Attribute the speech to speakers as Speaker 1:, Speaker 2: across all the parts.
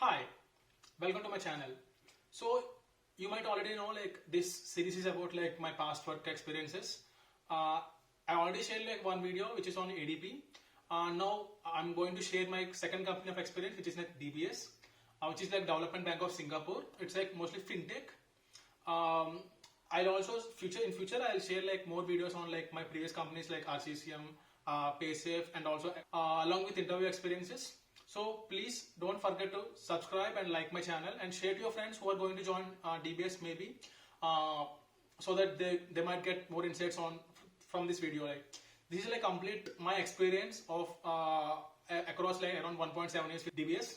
Speaker 1: Hi, welcome to my channel. So you might already know this series is about my past work experiences. I already shared one video which is on ADP. Now I'm going to share my second company of experience, which is DBS, which is Development Bank of Singapore. It's mostly fintech. I'll also in future I'll share more videos on my previous companies like RCCM, PaySafe, and also along with interview experiences. So please don't forget to subscribe and like my channel and share to your friends who are going to join DBS maybe, so that they might get more insights from this video. This is complete my experience of across around 1.7 years with DBS.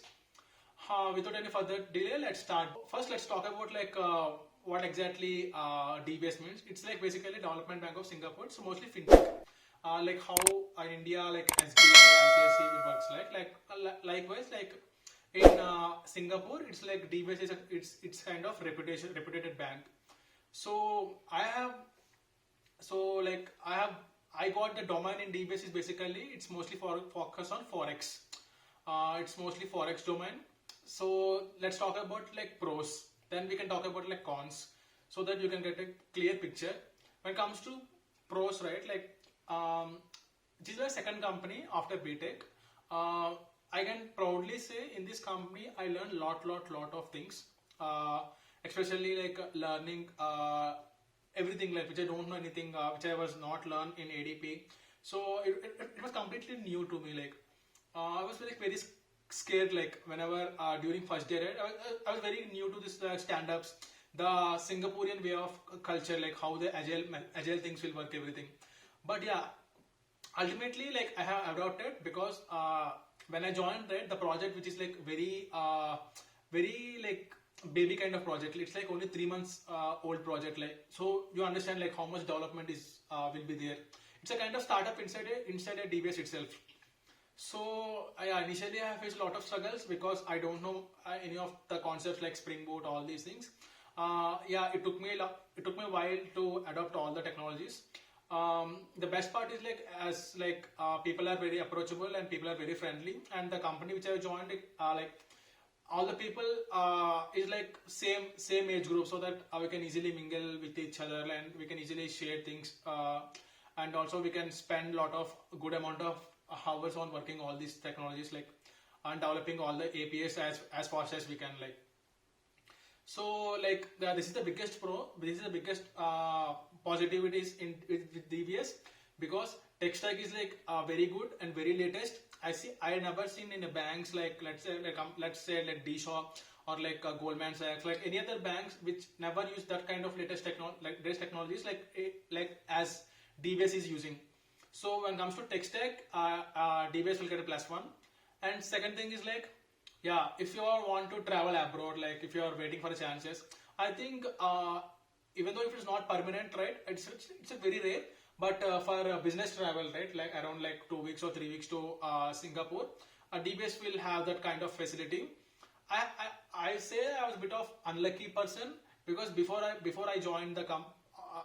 Speaker 1: Without any further delay, let's start. First, let's talk about what exactly DBS means. It's basically Development Bank of Singapore. So mostly fintech. How in India SBI, ICICI it works likewise in Singapore it's DBS is it's kind of reputed bank. So I got the domain in DBS is basically it's mostly focus on forex. It's mostly forex domain. So let's talk about pros. Then we can talk about cons, so that you can get a clear picture. When it comes to pros, right? This is my second company after BTech. I can proudly say in this company I learned lot of things, especially learning everything which I don't know anything, which I was not learned in ADP. So it was completely new to me. I was very scared whenever during first day, right? I was very new to this stand-ups, the Singaporean way of culture, how the agile things will work, everything. But yeah, ultimately I have adopted, because when I joined, right, the project which is very baby kind of project. It's only 3 months old project. So you understand how much development is will be there. It's a kind of startup inside a DBS itself. So initially I faced a lot of struggles because I don't know any of the concepts like Spring Boot, all these things. It took me a while to adopt all the technologies. The best part is as people are very approachable and people are very friendly, and the company which I joined, all the people is same age group, so that we can easily mingle with each other and we can easily share things, and also we can spend a lot of good amount of hours on working all these technologies and developing all the APIs as fast as we can. So this is the biggest pro. This is the biggest positivities with DBS, because tech stack is very good and very latest. I never seen in a banks let's say D Shop or Goldman Sachs, any other banks which never use that kind of latest technologies as DBS is using. So when it comes to tech stack, DBS will get a +1. And second thing is if you all want to travel abroad, if you are waiting for chances, I think even though if it's not permanent, right, it's a very rare, but for business travel, right, around 2 weeks or 3 weeks to Singapore, DBS will have that kind of facility. I say I was a bit of unlucky person, because before I joined the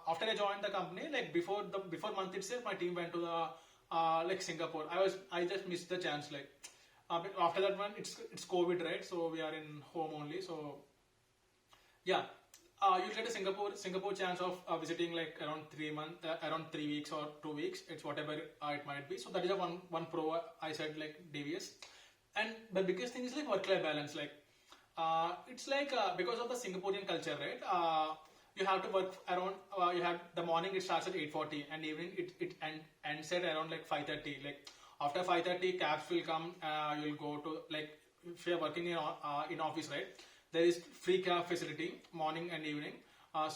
Speaker 1: after I joined the company, before month itself, my team went to the Singapore. I just missed the chance. After that one, it's COVID, right? So we are in home only. So yeah, you'll get a Singapore chance of visiting around 3 months, around 3 weeks or 2 weeks. It's whatever it might be. So that is a one pro I said DBS. And the biggest thing is work-life balance. It's because of the Singaporean culture, right? You have to work around. You have the morning it starts at 8:40 and evening it ends at around 5:30. After 5:30, cabs will come. You'll go to if you are working in office, right? There is free cab facility morning and evening.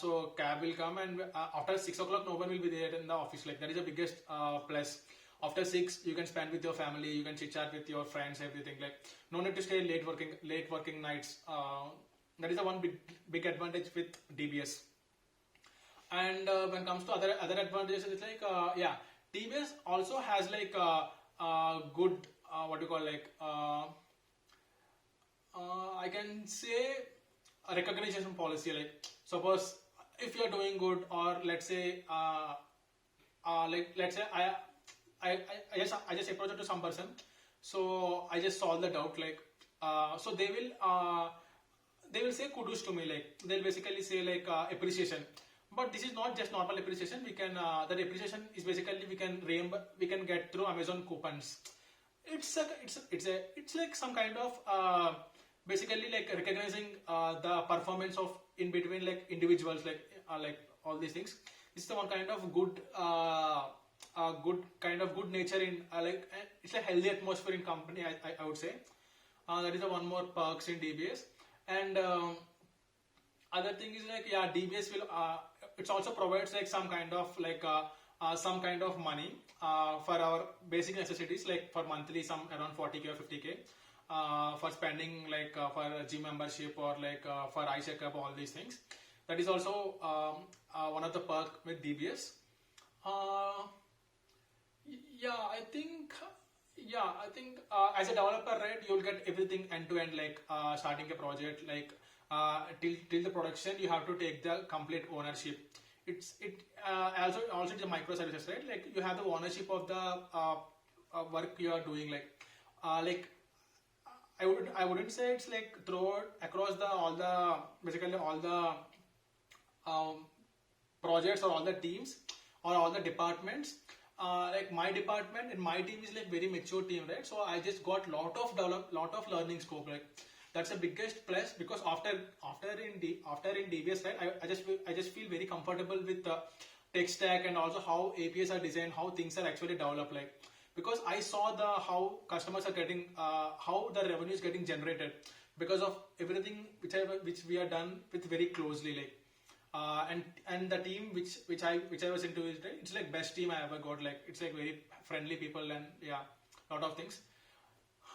Speaker 1: So cab will come, and after 6 o'clock, no one will be there in the office. That is the biggest plus. After 6, you can spend with your family. You can chit chat with your friends. Everything no need to stay late working nights. That is the one big advantage with DBS. And when it comes to other advantages, it's DBS also has good what you call I can say a recognition policy. Suppose if you are doing good, or let's say let's say I just approach it to some person, so I just solve the doubt So they will say kudos to me, like they'll basically say like appreciation. But this is not just normal appreciation. We can that appreciation is basically we can get through Amazon coupons. It's like some kind of basically like recognizing the performance of in between like individuals, like all these things. It's the one kind of good nature in it's like healthy atmosphere in company. I would say that is the one more perks in DBS. And other thing is like, yeah, DBS will it also provides like some kind of money for our basic necessities, like for monthly some around 40k or 50k for spending for a gym membership or for eye checkup, all these things. That is also one of the perk with DBS. I think as a developer, right, you'll get everything end to end, starting a project, till the production. You have to take the complete ownership. Also it's a microservices, right? Like you have the ownership of the work you are doing. I wouldn't say it's like throughout across all the projects or all the teams or all the departments. Like my department and my team is like very mature team, right? So I just got lot of learning scope. Like that's the biggest plus, because after in DBS, right, I just feel very comfortable with the tech stack and also how APIs are designed, how things are actually developed. Like because I saw how customers are getting, how the revenue is getting generated because of everything which we are done with very closely. Like and the team which I was into is, right, it's like best team I ever got. Like it's like very friendly people and yeah, lot of things.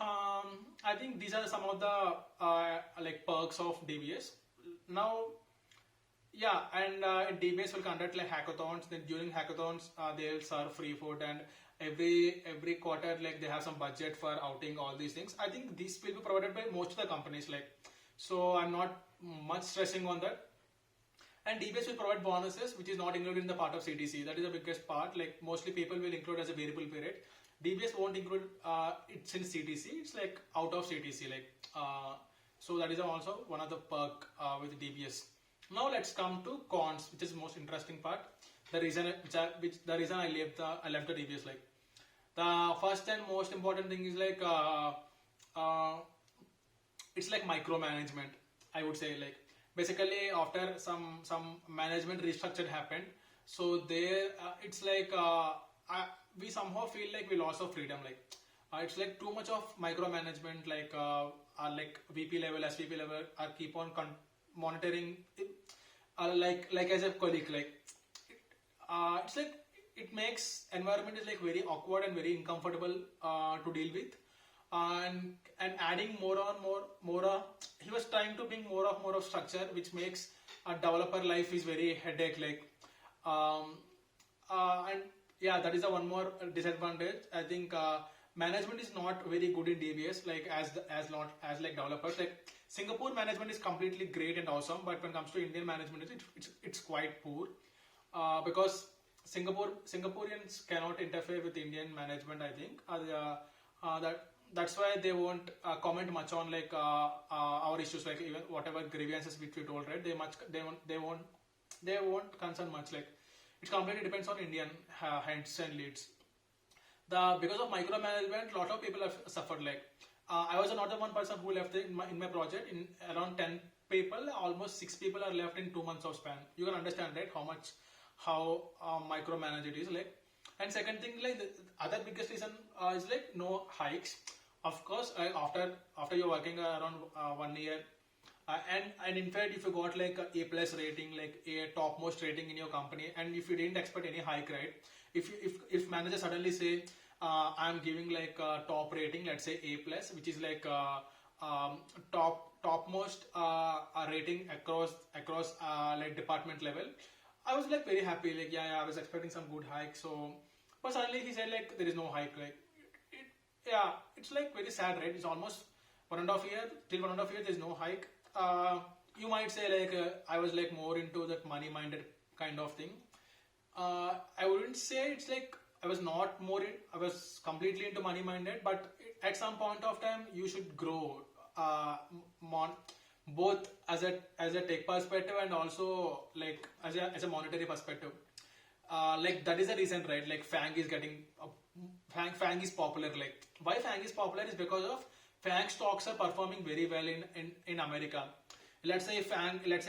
Speaker 1: I think these are some of the perks of DBS. Now, yeah, and DBS will conduct like hackathons. Then during hackathons, they'll serve free food, and every quarter they have some budget for outing, all these things. I think these will be provided by most of the companies. So I'm not much stressing on that. And DBS will provide bonuses, which is not included in the part of CTC. That is the biggest part. Like mostly people will include as a variable pay rate. DBS won't include it's in CTC. It's like out of CTC. So that is also one of the perk with DBS. Now let's come to cons, which is the most interesting part. The reason I left the DBS. Like the first and most important thing is it's like micromanagement. I would say basically after some management restructure happened, so there it's we somehow feel like we lost our freedom. It's like too much of micromanagement. VP level, SVP level are keep on monitoring it, as a colleague. It's like it makes environment is very awkward and very uncomfortable to deal with. And adding more, he was trying to bring more of structure, which makes a developer life is very headache. And yeah, that is the one more disadvantage. I think management is not very good in DBS, as developers. Singapore management is completely great and awesome, but when it comes to Indian management, it's quite poor because Singaporeans cannot interfere with Indian management. I think that's why they won't comment much on our issues, even whatever grievances which we told, right? They won't concern much. It completely depends on Indian heads and leads. Because of micromanagement, lot of people have suffered. I was not the one person who left in my project. In around 10 people, almost 6 people are left in 2 months of span. You can understand, right, how micromanaged it is. And second thing, the other biggest reason is no hikes. Of course, after you're working around 1 year, and in fact, if you got a plus rating, a topmost rating in your company, and if you didn't expect any hike, right? If manager suddenly say, I'm giving a top rating, let's say A plus, which is topmost rating across department level, I was like very happy. Like, yeah, I was expecting some good hike. So, but suddenly he said like there is no hike. Like, yeah, it's like very sad, right? It's almost 1.5 years. Till 1.5 years, there is no hike. You might say like I was like more into that money-minded kind of thing. I wouldn't say it's like I was not more. I was completely into money-minded, but at some point of time, you should grow. mon- both as a tech perspective and also like as a monetary perspective. Like that is the reason, right? Like Fang is getting Fang is popular. Like why Fang is popular is because of Fang stocks are performing very well in America. Let's say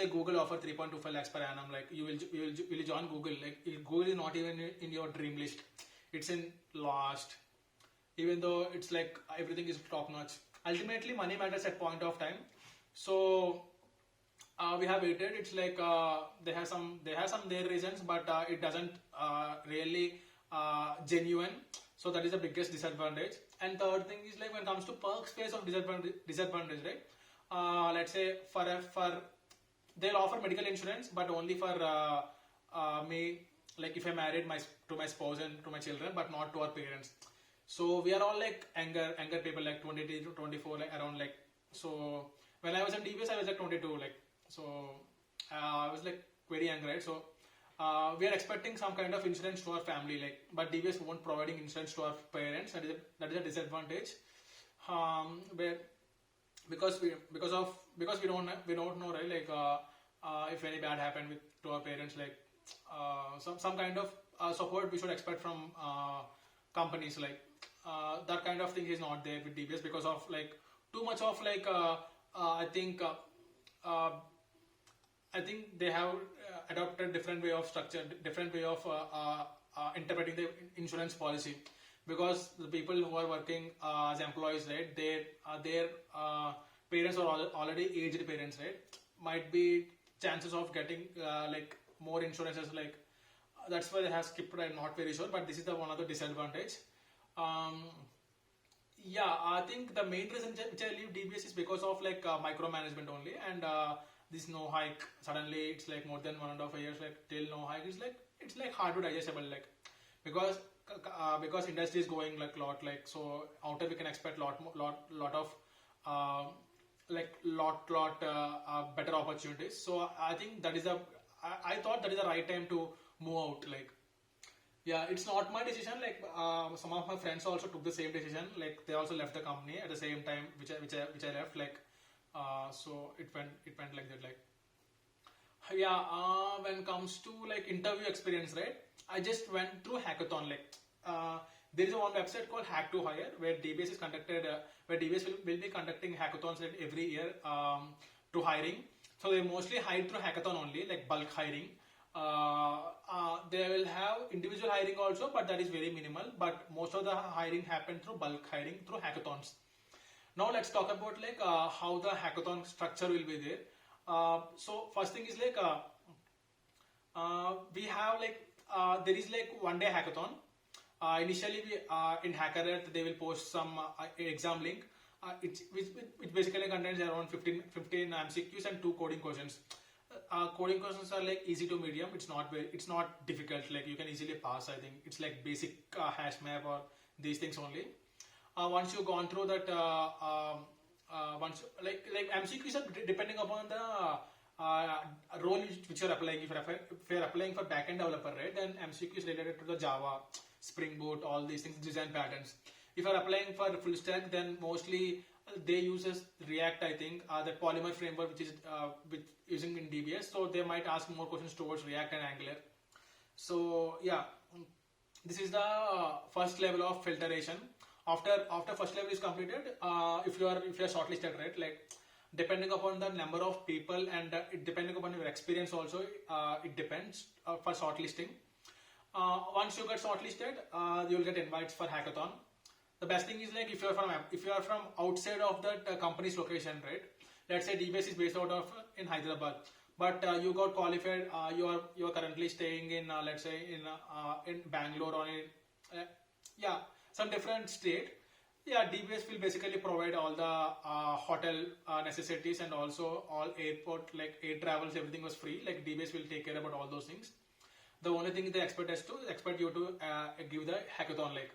Speaker 1: Google offer 3.25 lakhs per annum. Like will you join Google? Like Google is not even in your dream list. It's in last, even though it's like everything is top notch. Ultimately, money matters at point of time. So we have waited. It's like they have some their reasons, but it doesn't really genuine. So that is the biggest disadvantage. And third thing is like when it comes to perks space of disadvantage, right? Let's say for they'll offer medical insurance, but only for me. Like if I married to my spouse and to my children, but not to our parents. So we are all like younger people, like 23 to 24, like around like. So when I was in DBS, I was like 22, like so. I was like very young, right? So we are expecting some kind of insurance to our family, like, but DBS won't providing insurance to our parents. That is a disadvantage. Where because we don't know, right? Like if any bad happened to our parents, like some kind of support we should expect from companies, like that kind of thing is not there with DBS because of like too much of like I think they have adopted different way of structure, different way of interpreting the insurance policy, because the people who are working as employees, right, their parents are already aged parents, right, might be chances of getting like more insurances, like that's why they have skipped. I'm not very sure, but this is the one of the disadvantage. Yeah, I think the main reason which I leave DBS is because of like micromanagement only, and this no hike suddenly it's like more than 1.5 years, like till no hike. It's like hard to digestible, like because industry is going like lot, like so outer we can expect lot of better opportunities. So I think that is I thought that is the right time to move out, like. Yeah, it's not my decision. Like some of my friends also took the same decision. Like they also left the company at the same time, which I left. Like so it went like that. Like yeah, when it comes to like interview experience, right? I just went through hackathon. Like there is one website called Hack to Hire where DBS is conducted, where DBS will be conducting hackathons like every year to hiring. So they mostly hire through hackathon only, like bulk hiring. They will have individual hiring also, but that is very minimal. But most of the hiring happen through bulk hiring through hackathons. Now let's talk about like how the hackathon structure will be there. So first thing is like we have like there is like 1 day hackathon. Initially we in HackerEarth they will post some exam link. Which basically contains around 15 MCQs and 2 coding questions. Coding questions are like easy to medium. It's not difficult. Like you can easily pass. I think it's like basic hash map or these things only. Once you've gone through that, once like MCQs are depending upon the role which you're applying. If you're applying for backend developer, right, then MCQ is related to the Java, Spring Boot, all these things, design patterns. If you're applying for full stack, then mostly they use React, I think, the Polymer framework, which is using in DBS. So they might ask more questions towards React and Angular. So yeah, this is the first level of filtration. After first level is completed, if you are shortlisted, right, like depending upon the number of people and depending upon your experience also, it depends for shortlisting. Once you get shortlisted, you will get invites for hackathon. The best thing is like if you are from outside of that company's location, right? Let's say DBS is based out of in Hyderabad, but you got qualified. You are currently staying in let's say in Bangalore or in some different state. Yeah, DBS will basically provide all the hotel necessities and also all airport, like air travels, everything was free. Like DBS will take care about all those things. The only thing they expect you to give the hackathon, like.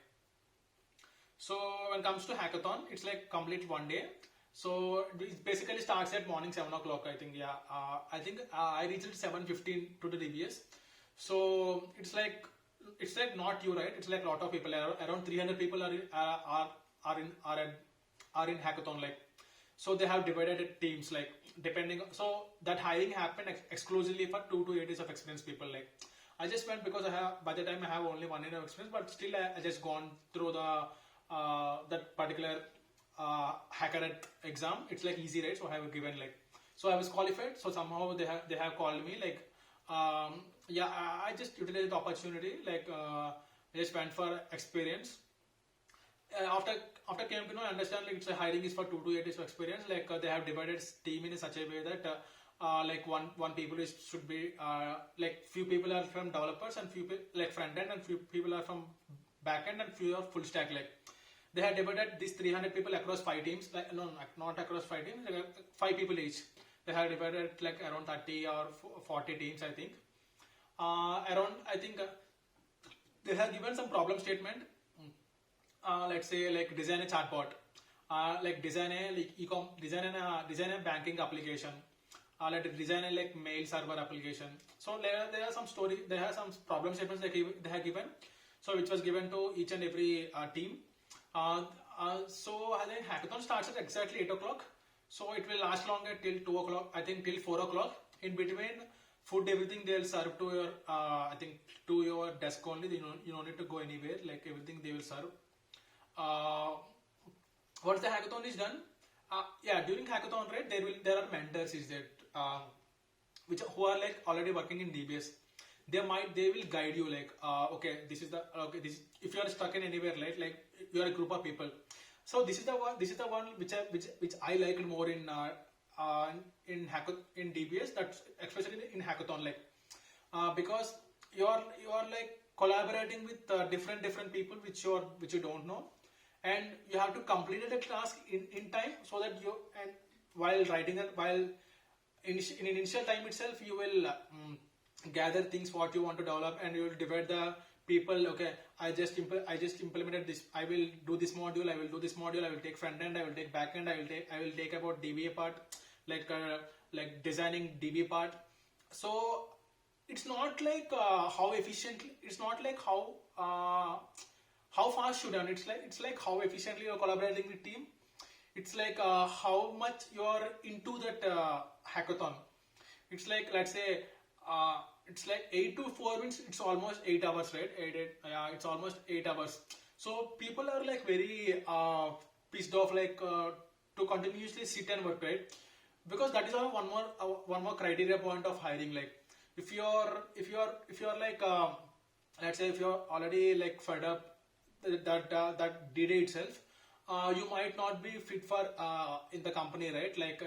Speaker 1: So when it comes to hackathon, it's like complete 1 day. So it basically starts at morning 7 o'clock. I think I think I reached 7:15 to the DBS. So it's like not you, right? It's like a lot of people. Around 300 people are in hackathon. Like So they have divided it teams like depending. So that hiring happened exclusively for 2 to 8 years of experience people. Like I just went because I have by the time I have only 1 year of experience, but still I just gone through the that particular hacker exam. It's like easy, right? So I have given like, so I was qualified. So somehow they have called me like, yeah, I just utilized the opportunity. Like I just went for experience. After came to know, I understand like it's a hiring is for 2 to 8 years of experience. Like they have divided team in such a way that like one people should be like few people are from developers and few like front end and few people are from back end and few are full stack. Like they have divided these 300 people across 5 teams. Like no, not across 5 teams. Like 5 people each. They have divided like around 30 or 40 teams, I think. Around I think they have given some problem statement. Let's say like design a chatbot, like design a like design a banking application, like design a like mail server application. So there are some story, there are some problem statements they have given. So which was given to each and every team. So I think hackathon starts at exactly 8 o'clock. So it will last longer till 2 o'clock. I think till 4 o'clock. In between, food everything they'll serve to your I think to your desk only. You don't need to go anywhere. Like everything they will serve. Once the hackathon is done, yeah, during hackathon, right, there are mentors is that which who are like already working in DBS. They will guide you like okay, this is the okay, this if you are stuck in anywhere, right, like you are a group of people. So this is the one which I liked more in DBS, that's especially in hackathon, like because you are like collaborating with different people which you don't know, and you have to complete the task in time, so that you, and while writing it, while in initial time itself you will gather things what you want to develop, and you will divide the people. Okay, I just implemented this, I will do this module, I will take front end, I will take back end, I will take about DBA part, like designing DB part. So it's not like how efficiently, it's not like how fast you done. It's like how efficiently you're collaborating with team. It's like how much you're into that hackathon. It's like, let's say it's like 8 to 4 minutes. It's almost 8 hours, right? Yeah, it's almost 8 hours. So people are like very pissed off, like to continuously sit and work, right? Because that is one more criteria point of hiring. Like if you're like let's say if you're already like fed up that D-Day itself, you might not be fit for in the company, right? Like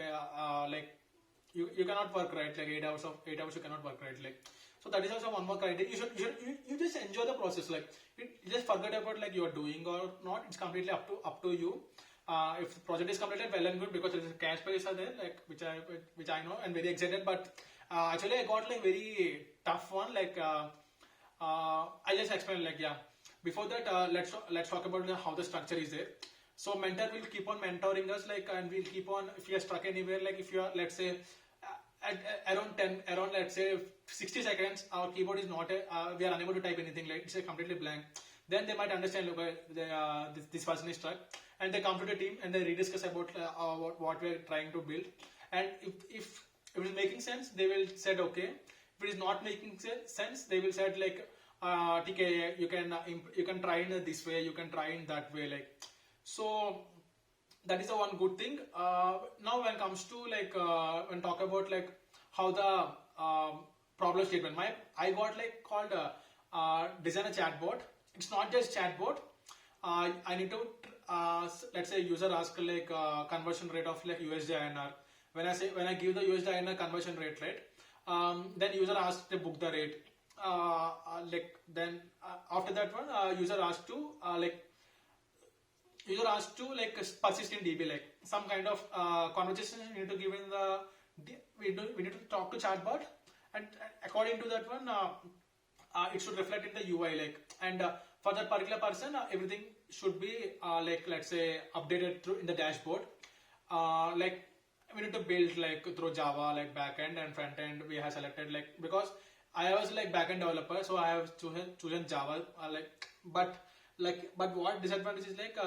Speaker 1: you cannot work, right? Like 8 hours you cannot work, right? Like, so that is also one more criteria. You just enjoy the process. Like you just forget about like you are doing or not. It's completely up to you. If the project is completed, well and good, because there is a cash prize are there, like which I know and very excited. But actually I got like very tough one. Like I just explained, like, yeah. Before that, let's talk about how the structure is there. So mentor will keep on mentoring us, like, and we'll keep on, if you are stuck anywhere, like if you are, let's say around let's say 60 seconds, our keyboard is not we are unable to type anything, like it's completely blank. Then they might understand, look, this person is stuck, and they come to the team and they rediscuss about what we are trying to build. And if it is making sense, they will say okay. If it is not making sense, they will say like, TK, you can try in this way, you can try in that way, like. So that is the one good thing. Now when it comes to like when talk about like how the problem statement, I got like called design a chatbot. It's not just chatbot. I need to let's say user ask like conversion rate of like USD INR. When I give the USD INR conversion rate, right? Then user asks to book the rate. Like then after that one, user asked to persist in DB, like some kind of conversation you need to give in the we need to talk to chatbot, and according to that one it should reflect in the UI, like, and for that particular person everything should be like, let's say, updated through in the dashboard. Like we need to build like through Java, like backend and front end. We have selected, like, because I was like backend developer, so I have chosen Java. But what disadvantage is like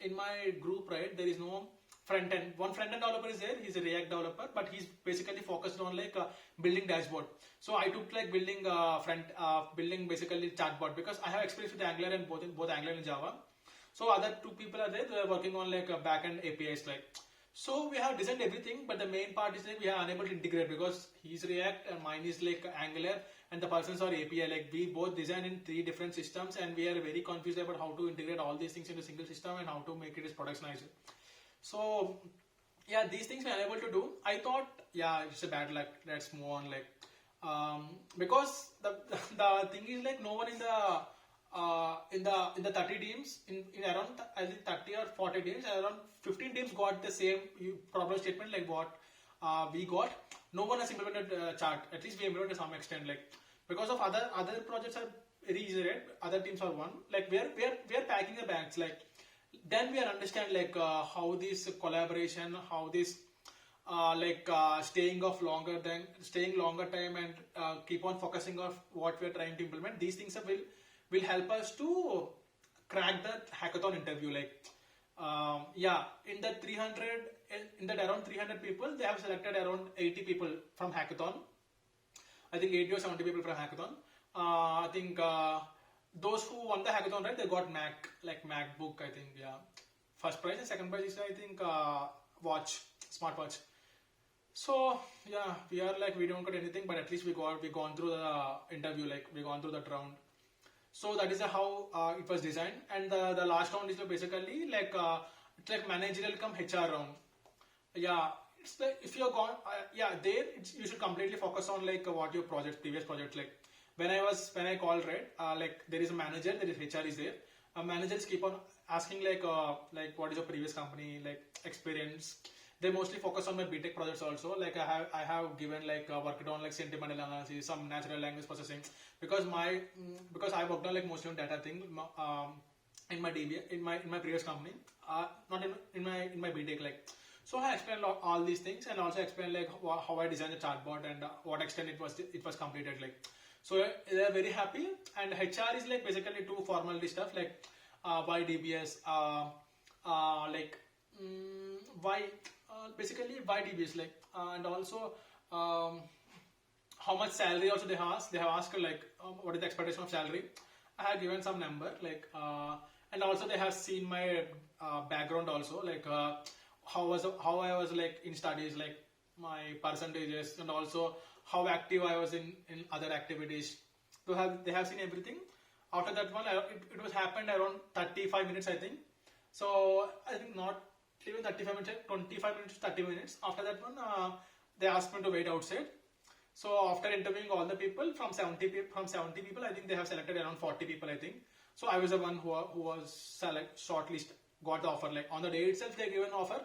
Speaker 1: in my group, right? There is no front end. One front end developer is there. He's a React developer, but he's basically focused on like building dashboard. So I took like building building basically chatbot, because I have experience with Angular and both Angular and Java. So other two people are there. They are working on like backend APIs like. So we have designed everything, but the main part is like we are unable to integrate because he's React and mine is like Angular, and the persons are API. Like we both design in 3 different systems, and we are very confused about how to integrate all these things into a single system and how to make it as productionized. So yeah, these things we are unable to do. I thought, yeah, it's a bad luck. Let's move on. Like because the thing is like no one in the 30 teams in around I think 30 or 40 teams, around 15 teams got the same problem statement like what we got. No one has implemented chart. At least we implemented to some extent, like because of other projects are very easy, right? Other teams are one. Like we are packing the bags. Like then we are understand like how this collaboration, how this staying longer time and keep on focusing on what we are trying to implement. These things will help us to crack the hackathon interview. Like in that around 300 people, they have selected around 80 people from hackathon. I think 80 or 70 people from hackathon. I think those who won the hackathon, right, they got MacBook. I think, yeah, first prize, and second prize is I think smartwatch. So yeah, we don't get anything, but at least we gone through the interview, like we gone through that round. So that is how it was designed, and the last round is basically like it's like managerial come HR round. Yeah, it's like if you're gone, you should completely focus on like what your previous projects like. When I called, right, like there is a manager, there is HR is there. Managers keep on asking like what is your previous company like experience. They mostly focus on my BTech projects also. Like I have given like worked on like sentimental analysis, some natural language processing, because I worked on like mostly on data thing in my DBS in my previous company, not in my BTech like. So I explained all these things, and also explained like how I designed the chatbot and what extent it was completed like. So they are very happy, and HR is like basically too formality stuff like why DBS, basically why DBS like, and also how much salary also they have asked like what is the expectation of salary. I have given some number like and also they have seen my background also, like how I was like in studies, like my percentages, and also how active I was in other activities. So they have seen everything. After that one, it was happened around 35 minutes I think. So I think not even 35 minutes, 25 minutes to 30 minutes. After that one, they asked me to wait outside. So after interviewing all the people from 70 people, I think they have selected around 40 people I think. So I was the one who was shortlist, got the offer. Like on the day itself, they gave an offer,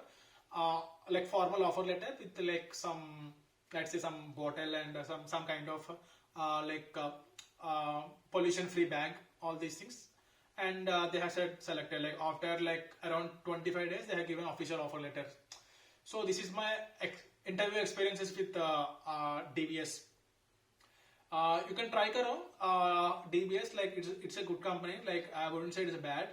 Speaker 1: like formal offer letter with like some, let's say some bottle and some kind of pollution free bag, all these things. And they have selected like after like around 25 days, they have given official offer letter. So this is my interview experiences with DBS. You can try around DBS, like it's a good company. Like I wouldn't say it's bad.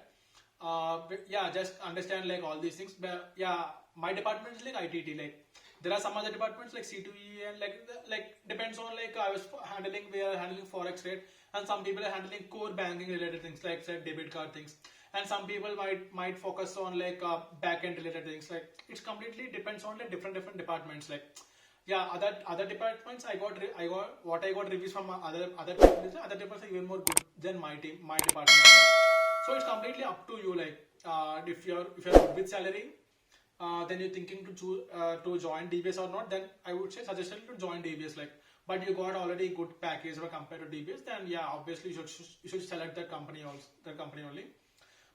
Speaker 1: But yeah, just understand like all these things. But yeah, my department is like ITT. Like there are some other departments like C2E and like depends on like we are handling forex rate, and some people are handling core banking related things like say debit card things, and some people might focus on like back end related things. Like it's completely depends on like different departments. Like yeah, other departments I got reviews from other departments. Other departments are even more good than my department. So it's completely up to you. Like if you're good with salary, then you're thinking to join DBS or not, then I would say suggestion to join DBS. Like, but you got already good package compared to DBS, then yeah, obviously you should select that company only.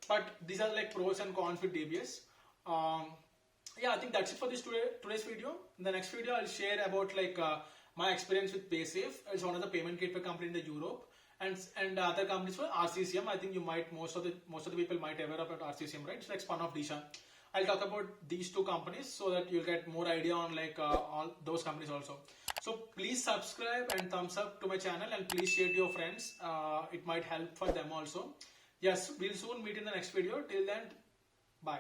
Speaker 1: But these are like pros and cons with DBS. Yeah, I think that's it for today's video. In the next video, I'll share about like my experience with PaySafe. It's one of the payment gateway company in the Europe, and other companies were RCCM. I think most of the people might aware about RCCM, right? It's like spun off Dishan. I'll talk about these two companies so that you'll get more idea on like all those companies also. So please subscribe and thumbs up to my channel, and please share to your friends. It might help for them also. Yes, we'll soon meet in the next video. Till then, bye.